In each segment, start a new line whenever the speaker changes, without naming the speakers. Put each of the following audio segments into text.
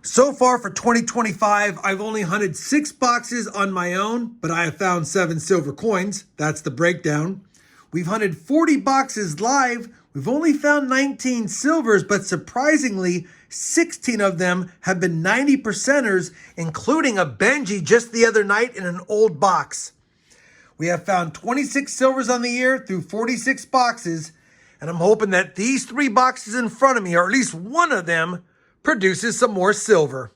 So far for 2025, I've only hunted 6 boxes on my own, but I have found 7 silver coins. That's the breakdown. We've hunted 40 boxes live. We've only found 19 silvers, but surprisingly, 16 of them have been 90%ers, including a Benji just the other night in an old box. We have found 26 silvers on the year through 46 boxes, and I'm hoping that these 3 boxes in front of me, or at least one of them, produces some more silver.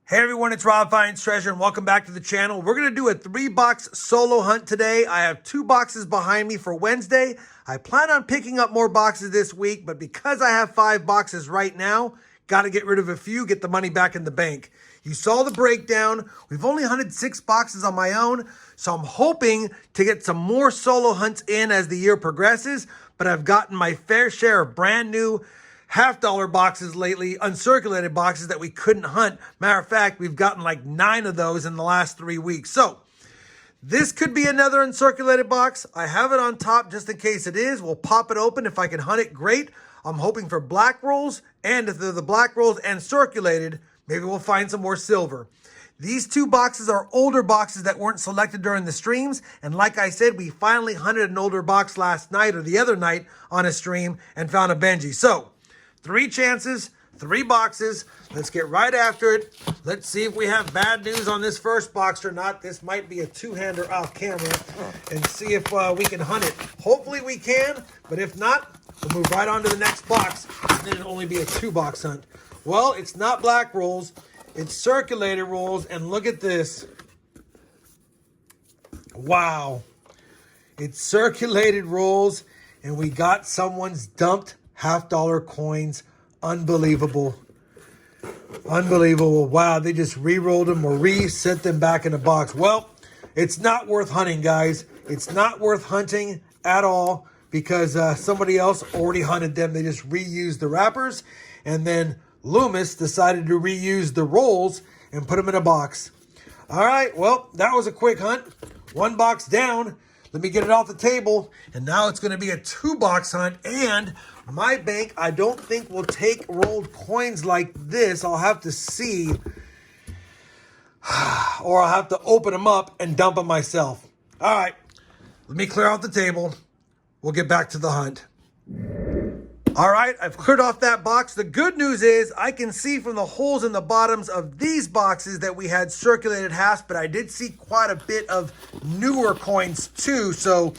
Hey everyone, it's RobFindsTreasure and welcome back to the channel. We're going to do a 3-box solo hunt today. I have 2 boxes behind me for Wednesday. I plan on picking up more boxes this week, but because I have 5 boxes right now, got to get rid of a few, get the money back in the bank. You saw the breakdown. We've only hunted 6 boxes on my own, so I'm hoping to get some more solo hunts in as the year progresses, but I've gotten my fair share of brand new $half boxes lately, uncirculated boxes that we couldn't hunt. Matter of fact, we've gotten like 9 of those in the last 3 weeks. So this could be another uncirculated box. I have it on top just in case it is. We'll pop it open. If I can hunt it, great. I'm hoping for black rolls, and if they're the black rolls and circulated, maybe we'll find some more silver. These 2 boxes are older boxes that weren't selected during the streams. And like I said, we finally hunted an older box last night or the other night on a stream and found a Benji. So 3 chances, 3 boxes. Let's get right after it. Let's see if we have bad news on this first box or not. This might be a 2-hander off camera, and see if we can hunt it. Hopefully we can, but if not, we'll move right on to the next box, and then it'll only be a 2-box hunt. Well, it's not black rolls, it's circulated rolls, and look at this. Wow. It's circulated rolls, and we got someone's dumped $half coins. Unbelievable. Unbelievable. Wow, they just re-rolled them or reset them back in the box. Well, it's not worth hunting, guys. It's not worth hunting at all because somebody else already hunted them. They just reused the wrappers, and then Loomis decided to reuse the rolls and put them in a box. All right, well, that was a quick hunt. 1 box down. Let me get it off the table. And now it's going to be a 2-box hunt. And my bank, I don't think will take rolled coins like this. I'll have to see. Or I'll have to open them up and dump them myself. All right, let me clear out the table. We'll get back to the hunt. All right, I've cleared off that box. The good news is I can see from the holes in the bottoms of these boxes that we had circulated halves, but I did see quite a bit of newer coins too, so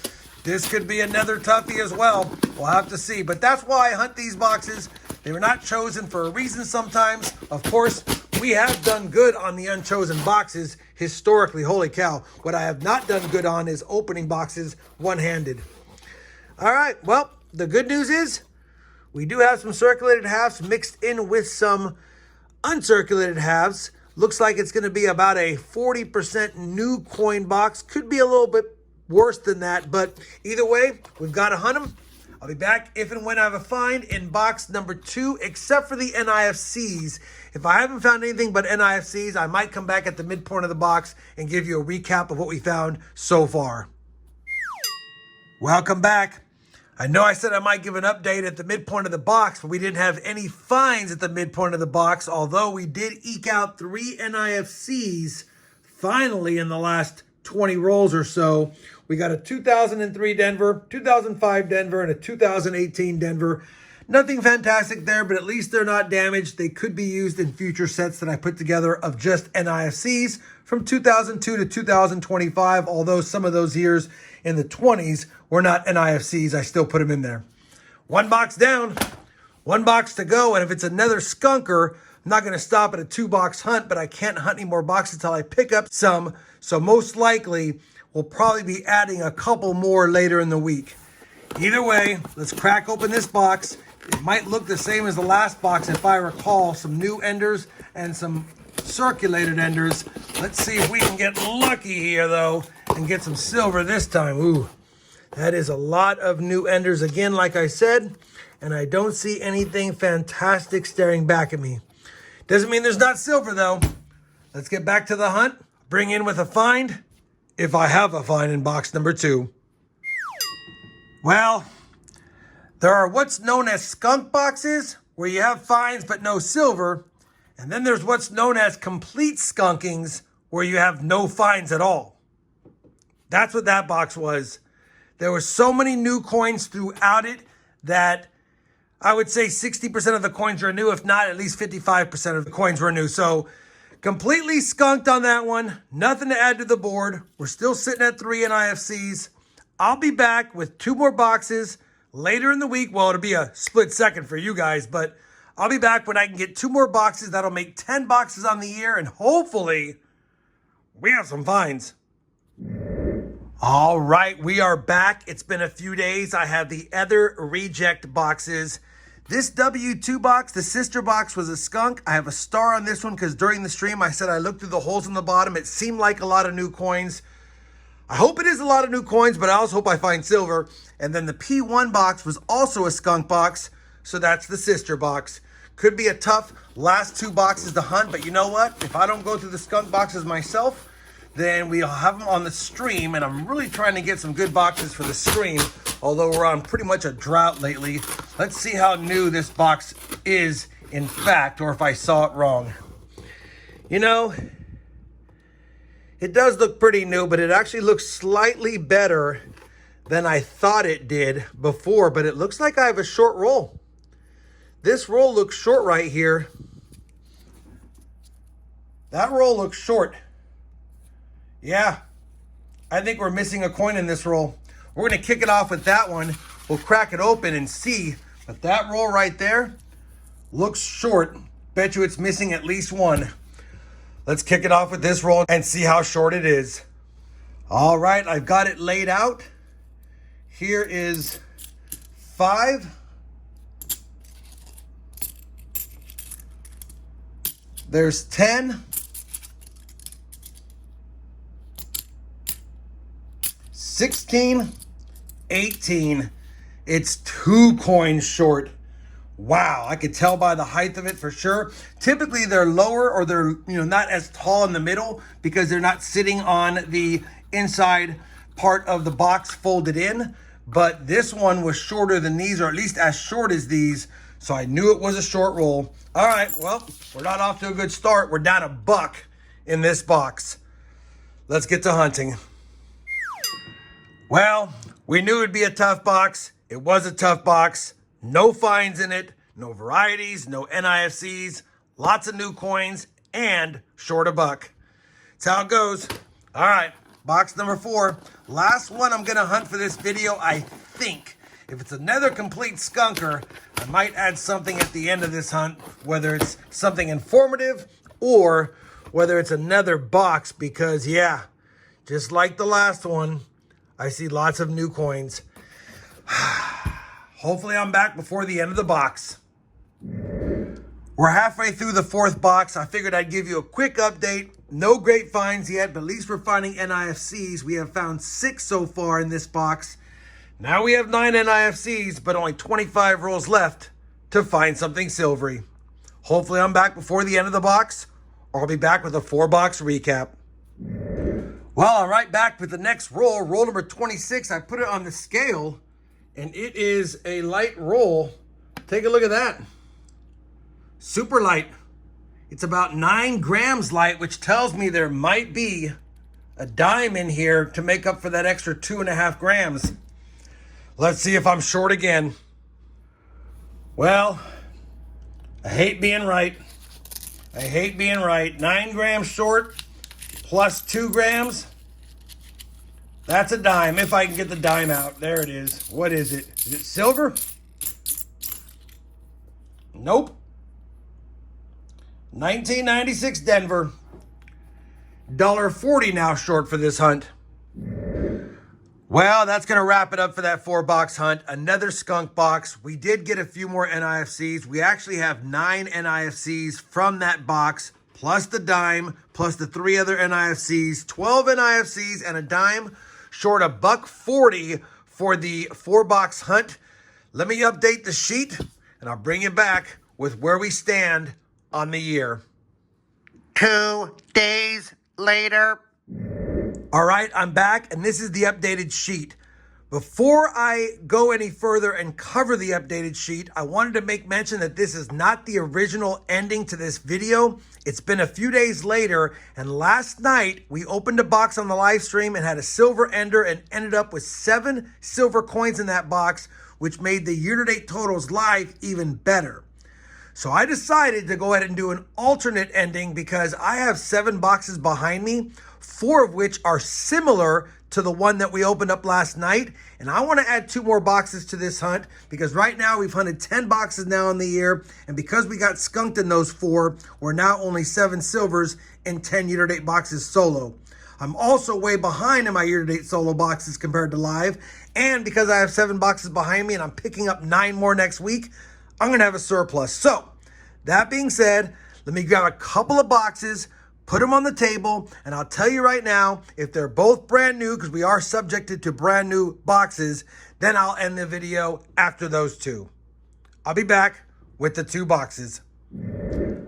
this could be another toughie as well. We'll have to see, but that's why I hunt these boxes. They were not chosen for a reason sometimes. Of course, we have done good on the unchosen boxes historically. Holy cow. What I have not done good on is opening boxes one-handed. All right, well, the good news is we do have some circulated halves mixed in with some uncirculated halves. Looks like it's going to be about a 40% new coin box. Could be a little bit worse than that, but either way, we've got to hunt them. I'll be back if and when I have a find in box number 2, except for the NIFCs. If I haven't found anything but NIFCs, I might come back at the midpoint of the box and give you a recap of what we found so far. Welcome back. I know I said I might give an update at the midpoint of the box, but we didn't have any finds at the midpoint of the box, although we did eke out 3 NIFCs finally in the last 20 rolls or so. We got a 2003 Denver, 2005 Denver, and a 2018 Denver. Nothing fantastic there, but at least they're not damaged. They could be used in future sets that I put together of just NIFCs from 2002 to 2025, although some of those years in the 20s were not NIFCs. I still put them in there. 1 box down, 1 box to go, and if it's another skunker, I'm not going to stop at a 2-box hunt, but I can't hunt any more boxes until I pick up some, so most likely we'll probably be adding a couple more later in the week. Either way, let's crack open this box. It might look the same as the last box if I recall, some new enders and some circulated enders. Let's see if we can get lucky here though and get some silver this time. Ooh, that is a lot of new enders again, like I said, and I don't see anything fantastic staring back at me. Doesn't mean there's not silver though. Let's get back to the hunt. Bring in with a find, if I have a find in box number 2. Well, There are what's known as skunk boxes, where you have finds but no silver. And then there's what's known as complete skunkings, where you have no finds at all. That's what that box was. There were so many new coins throughout it that I would say 60% of the coins are new, if not at least 55% of the coins were new. So completely skunked on that one. Nothing to add to the board. We're still sitting at 3 NIFCs. I'll be back with 2 more boxes later in the week. Well, it'll be a split second for you guys, but I'll be back when I can get 2 more boxes. That'll make 10 boxes on the year, and hopefully we have some finds. All right, we are back. It's been a few days. I have the other reject boxes. This W2 box, the sister box, was a skunk. I have a star on this one because during the stream I said I looked through the holes in the bottom. It seemed like a lot of new coins. I hope it is a lot of new coins, but I also hope I find silver. And then the P1 box was also a skunk box, so that's the sister box. Could be a tough last 2 boxes to hunt, but you know what? If I don't go through the skunk boxes myself, then we'll have them on the stream, and I'm really trying to get some good boxes for the stream, although we're on pretty much a drought lately. Let's see how new this box is, in fact, or if I saw it wrong. You know, it does look pretty new, but it actually looks slightly better than I thought it did before, but it looks like I have a short roll. This roll looks short right here. That roll looks short. Yeah, I think we're missing a coin in this roll. We're going to kick it off with that one. We'll crack it open and see. But that roll right there looks short. Bet you it's missing at least one. Let's kick it off with this roll and see how short it is. All right, I've got it laid out. Here is 5. There's 10. 16, 18, it's 2 coins short. Wow, I could tell by the height of it for sure. Typically they're lower, or they're not as tall in the middle because they're not sitting on the inside part of the box folded in. But this one was shorter than these, or at least as short as these. So I knew it was a short roll. All right, well, we're not off to a good start. We're down $1 in this box. Let's get to hunting. Well, we knew it'd be a tough box. It was a tough box. No finds in it, no varieties, no NIFCs, lots of new coins, and short $1. That's how it goes. All right, box number 4. Last one I'm gonna hunt for this video, I think. If it's another complete skunker, I might add something at the end of this hunt, whether it's something informative or whether it's another box, because yeah, just like the last one, I see lots of new coins. Hopefully I'm back before the end of the box. We're halfway through the 4th box. I figured I'd give you a quick update. No great finds yet, but at least we're finding NIFCs. We have found 6 so far in this box. Now we have 9 NIFCs, but only 25 rolls left to find something silvery. Hopefully I'm back before the end of the box, or I'll be back with a 4-box recap. Well, I'm right back with the next roll, roll number 26. I put it on the scale, and it is a light roll. Take a look at that. Super light. It's about 9 grams light, which tells me there might be a dime in here to make up for that extra 2.5 grams. Let's see if I'm short again. Well, I hate being right. I hate being right. 9 grams short plus 2 grams. That's a dime, if I can get the dime out. There it is. What is it? Is it silver? Nope. 1996 Denver. $1.40 now short for this hunt. Well, that's going to wrap it up for that 4-box hunt. Another skunk box. We did get a few more NIFCs. We actually have 9 NIFCs from that box, plus the dime, plus the 3 other NIFCs, 12 NIFCs and a dime, short $1.40 for the 4-box hunt. Let me update the sheet, and I'll bring you back with where we stand on the year. 2 days later. All right, I'm back, and this is the updated sheet. Before I go any further and cover the updated sheet, I wanted to make mention that this is not the original ending to this video. It's been a few days later, and last night we opened a box on the live stream and had a silver ender and ended up with 7 silver coins in that box, which made the year-to-date totals live even better. So I decided to go ahead and do an alternate ending because I have 7 boxes behind me, 4 of which are similar to the one that we opened up last night. And I want to add 2 more boxes to this hunt because right now we've hunted 10 boxes now in the year. And because we got skunked in those 4, we're now only 7 silvers in 10 year-to-date boxes solo. I'm also way behind in my year-to-date solo boxes compared to live. And because I have 7 boxes behind me and I'm picking up 9 more next week, I'm going to have a surplus. So that being said, let me grab a couple of boxes, put them on the table, and I'll tell you right now, if they're both brand new, because we are subjected to brand new boxes, then I'll end the video after those 2. I'll be back with the 2 boxes.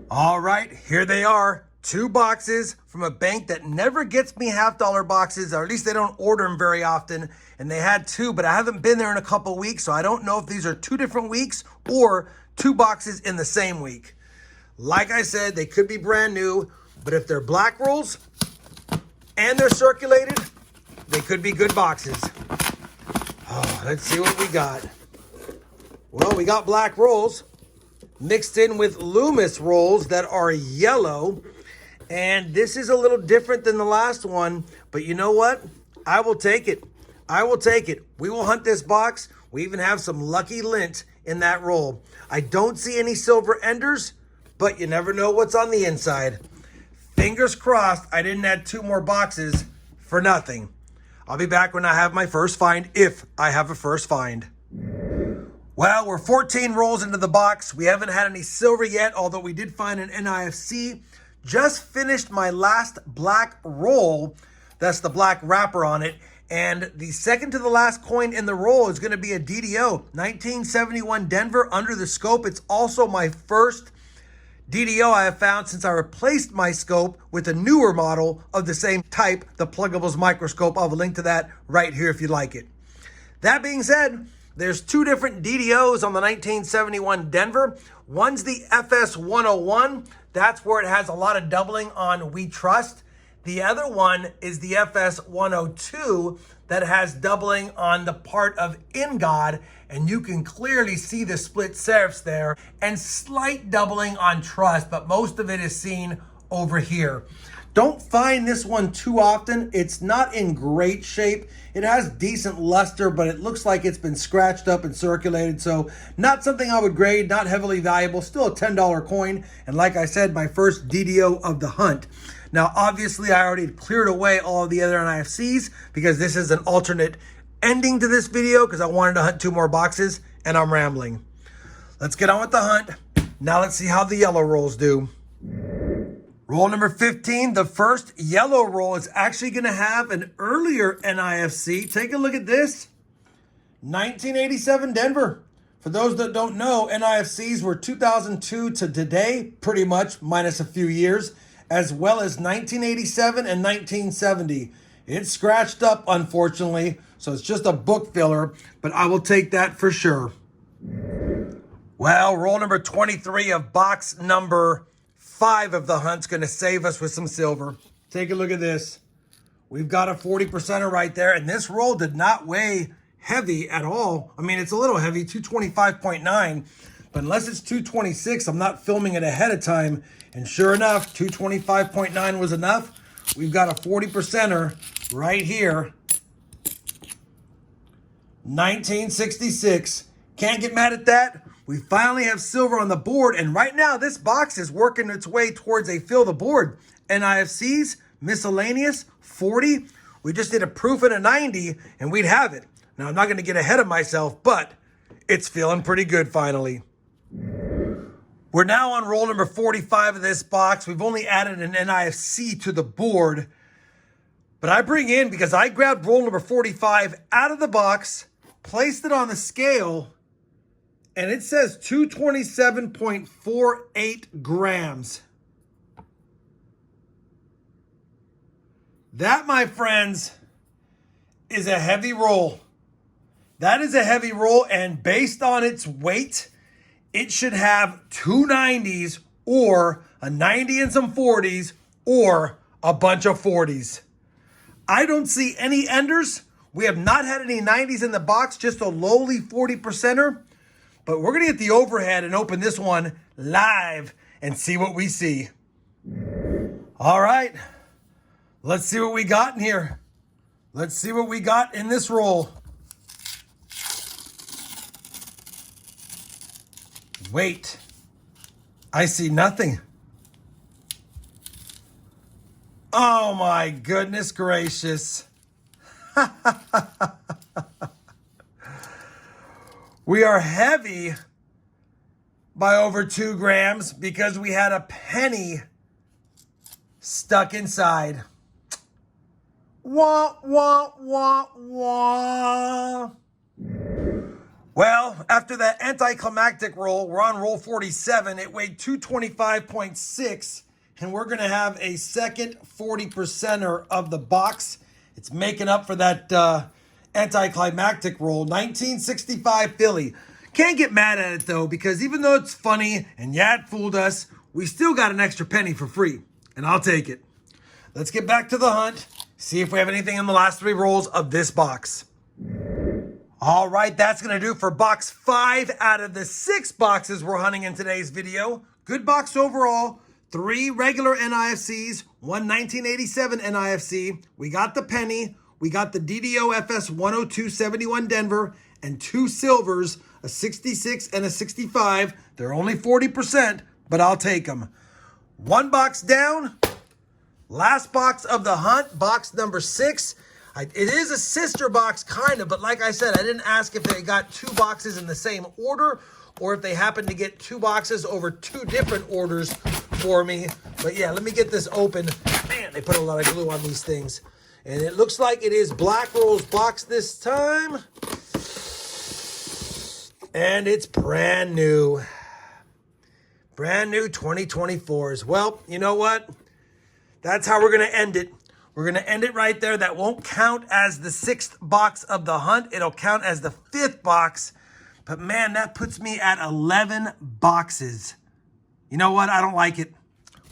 All right, here they are. 2 boxes from a bank that never gets me $half boxes, or at least they don't order them very often. And they had 2, but I haven't been there in a couple weeks, so I don't know if these are 2 different weeks or 2 boxes in the same week. Like I said, they could be brand new, but if they're black rolls and they're circulated, they could be good boxes. Oh, let's see what we got. Well, we got black rolls mixed in with Loomis rolls that are yellow. And this is a little different than the last one, but you know what? I will take it. I will take it. We will hunt this box. We even have some lucky lint in that roll. I don't see any silver enders, but you never know what's on the inside. Fingers crossed I didn't add 2 more boxes for nothing. I'll be back when I have my first find, if I have a first find. Well, we're 14 rolls into the box. We haven't had any silver yet, although we did find an NIFC. Just finished my last black roll. That's the black wrapper on it. And the second to the last coin in the roll is going to be a DDO. 1971 Denver under the scope. It's also my first DDO I have found since I replaced my scope with a newer model of the same type, the Pluggables Microscope. I'll have a link to that right here if you like it. That being said, there's 2 different DDOs on the 1971 Denver. One's the FS 101. That's where it has a lot of doubling on We Trust. The other one is the FS 102 that has doubling on the part of In God, and you can clearly see the split serifs there, and slight doubling on Trust, but most of it is seen over here. Don't find this one too often. It's not in great shape. It has decent luster, but it looks like it's been scratched up and circulated, so not something I would grade, not heavily valuable, still a $10 coin, and like I said, my first DDO of the hunt. Now, obviously, I already cleared away all of the other NIFCs because this is an alternate ending to this video because I wanted to hunt 2 more boxes, and I'm rambling. Let's get on with the hunt. Now let's see how the yellow rolls do. Roll number 15, the first yellow roll is actually going to have an earlier NIFC. Take a look at this. 1987 Denver. For those that don't know, NIFCs were 2002 to today, pretty much, minus a few years, as well as 1987 and 1970. It's scratched up, unfortunately, so it's just a book filler, but I will take that for sure. Well, roll number 23 of box number 5 of the hunt's going to save us with some silver. Take a look at this. We've got a 40%er right there, and this roll did not weigh heavy at all. I mean, it's a little heavy, 225.9, but unless it's 226, I'm not filming it ahead of time. And sure enough, 225.9 was enough. We've got a 40%er right here. 1966. Can't get mad at that. We finally have silver on the board, and right now this box is working its way towards a fill the board. NIFCs, miscellaneous, 40. We just did a proof at a 90, and we'd have it. Now, I'm not going to get ahead of myself, but it's feeling pretty good finally. We're now on roll number 45 of this box. We've only added an NIFC to the board, but I bring in, because I grabbed roll number 45 out of the box, placed it on the scale, and it says 227.48 grams. That, my friends, is a heavy roll. That is a heavy roll, and based on its weight, it should have two 90s or a 90 and some 40s or a bunch of 40s. I don't see any enders. We have not had any 90s in the box, just a lowly 40%er. But we're going to get the overhead and open this one live and see what we see. All right. Let's see what we got in here. Let's see what we got in this roll. Wait. I see nothing. Oh my goodness gracious. We are heavy by over 2 grams because we had a penny stuck inside. Wah, wah, wah, wah. Well, after that anticlimactic roll, we're on roll 47. It weighed 225.6, and we're going to have a second 40%er of the box. It's making up for that anticlimactic roll. 1965 Philly. Can't get mad at it, though, because even though it's funny and yeah, it fooled us, we still got an extra penny for free, and I'll take it. Let's get back to the hunt, see if we have anything in the last 3 rolls of this box. All right, that's going to do for box 5 out of the 6 boxes we're hunting in today's video. Good box overall. 3 regular NIFCs, 1 1987 NIFC. We got the penny. We got the DDO FS 10271 Denver and 2 silvers, a 66 and a 65. They're only 40%, but I'll take them. 1 box down. Last box of the hunt, box number 6. It is a sister box, kind of, but like I said, I didn't ask if they got 2 boxes in the same order or if they happened to get 2 boxes over 2 different orders for me. But yeah, let me get this open. Man, they put a lot of glue on these things. And it looks like it is Black Rolls box this time. And it's brand new. Brand new 2024s. Well, you know what? That's how we're going to end it. We're going to end it right there. That won't count as the 6th box of the hunt. It'll count as the 5th box. But man, that puts me at 11 boxes. You know what? I don't like it.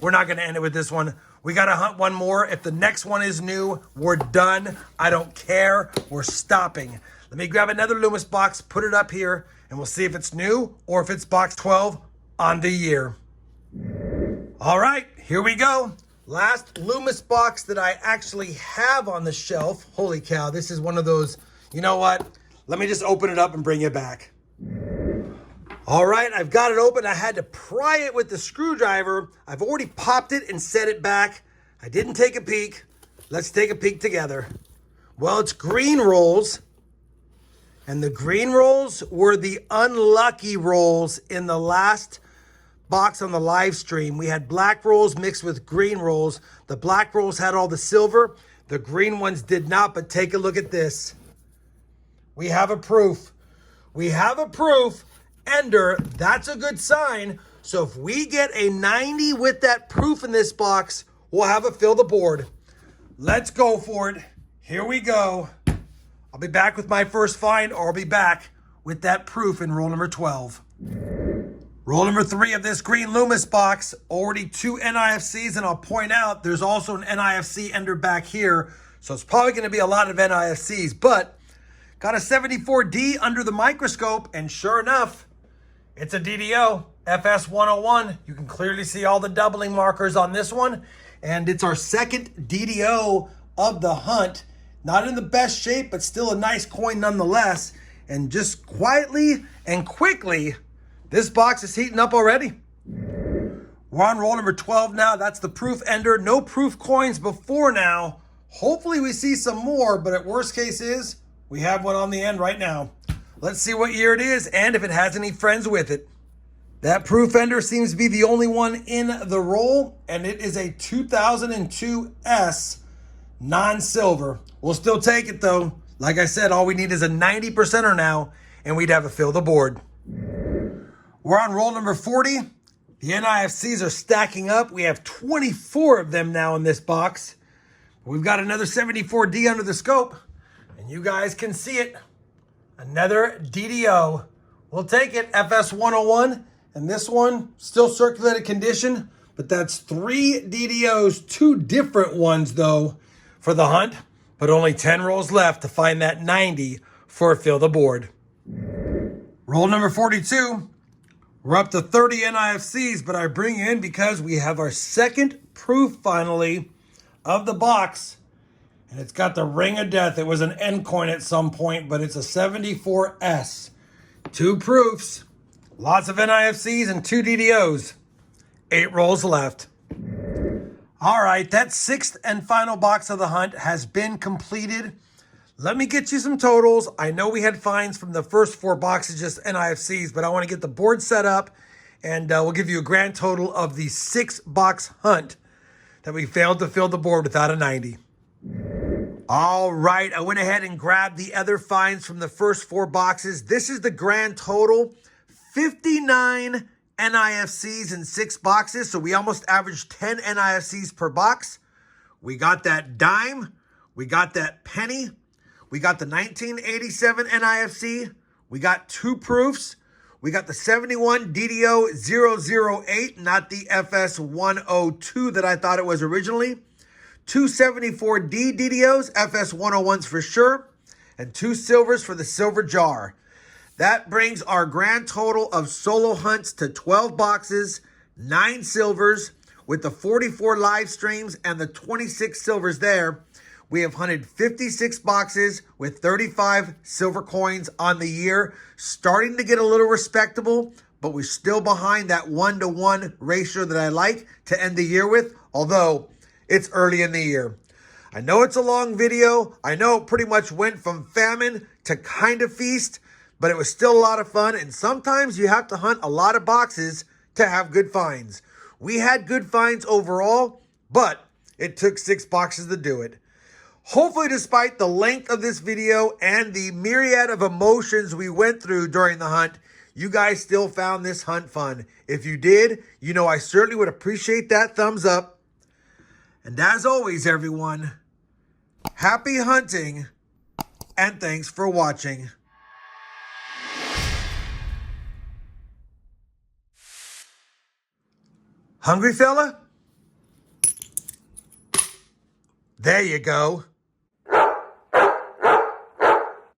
We're not going to end it with this one. We got to hunt one more. If the next one is new, we're done. I don't care. We're stopping. Let me grab another Loomis box, put it up here, and we'll see if it's new or if it's box 12 on the year. All right, here we go. Last Loomis box that I actually have on the shelf. Holy cow, this is one of those, you know what? Let me just open it up and bring it back. All right, I've got it open. I had to pry it with the screwdriver. I've already popped it and set it back. I didn't take a peek. Let's take a peek together. Well, it's green rolls. And the green rolls were the unlucky rolls in the last box on the live stream. We had black rolls mixed with green rolls. The black rolls had all the silver. The green ones did not, but take a look at this. We have a proof. We have a proof. Ender, that's a good sign. So if we get a 90 with that proof in this box, we'll have it fill the board. Let's go for it. Here we go. I'll be back with my first find, or I'll be back with that proof in roll number 12. Roll number 3 of this green Loomis box, already 2 NIFCs, and I'll point out there's also an NIFC ender back here, so it's probably going to be a lot of NIFCs, but got a 74D under the microscope, and sure enough, it's a DDO FS 101. You can clearly see all the doubling markers on this one, and it's our second DDO of the hunt. Not in the best shape, but still a nice coin nonetheless, and just quietly and quickly, this box is heating up already. We're on roll number 12 now. That's the proof ender. No proof coins before now. Hopefully we see some more, but at worst case is we have one on the end right now. Let's see what year it is and if it has any friends with it. That proof ender seems to be the only one in the roll, and it is a 2002 S non-silver. We'll still take it though. Like I said, all we need is a 90%er now, and we'd have to fill the board. We're on roll number 40. The NIFCs are stacking up. We have 24 of them now in this box. We've got another 74D under the scope, and you guys can see it. Another DDO. We'll take it, FS 101. And this one, still circulated condition, but that's 3 DDOs, 2 different ones though for the hunt, but only 10 rolls left to find that 90 for Fill the Board. Roll number 42. We're up to 30 NIFCs, but I bring you in because we have our second proof finally of the box. And it's got the Ring of Death. It was an N coin at some point, but it's a 74S. 2 proofs, lots of NIFCs and 2 DDOs. 8 rolls left. All right, that 6th and final box of the hunt has been completed. Let me get you some totals. I know we had finds from the first 4 boxes, just NIFCs, but I want to get the board set up, and we'll give you a grand total of the 6-box hunt that we failed to fill the board without a 90. All right, I went ahead and grabbed the other finds from the first 4 boxes. This is the grand total, 59 NIFCs in 6 boxes, so we almost averaged 10 NIFCs per box. We got that dime, we got that penny, we got the 1987 NIFC, we got 2 proofs, we got the 71 DDO 008, not the FS 102 that I thought it was originally, 274D DDOs, FS 101s for sure, and 2 silvers for the silver jar. That brings our grand total of solo hunts to 12 boxes, 9 silvers, with the 44 live streams and the 26 silvers there. We have hunted 56 boxes with 35 silver coins on the year, starting to get a little respectable, but we're still behind that 1-to-1 ratio that I like to end the year with, although it's early in the year. I know it's a long video. I know it pretty much went from famine to kind of feast, but it was still a lot of fun, and sometimes you have to hunt a lot of boxes to have good finds. We had good finds overall, but it took 6 boxes to do it. Hopefully, despite the length of this video and the myriad of emotions we went through during the hunt, you guys still found this hunt fun. If you did, you know I certainly would appreciate that thumbs up. And as always, everyone, happy hunting, and thanks for watching. Hungry, fella? There you go.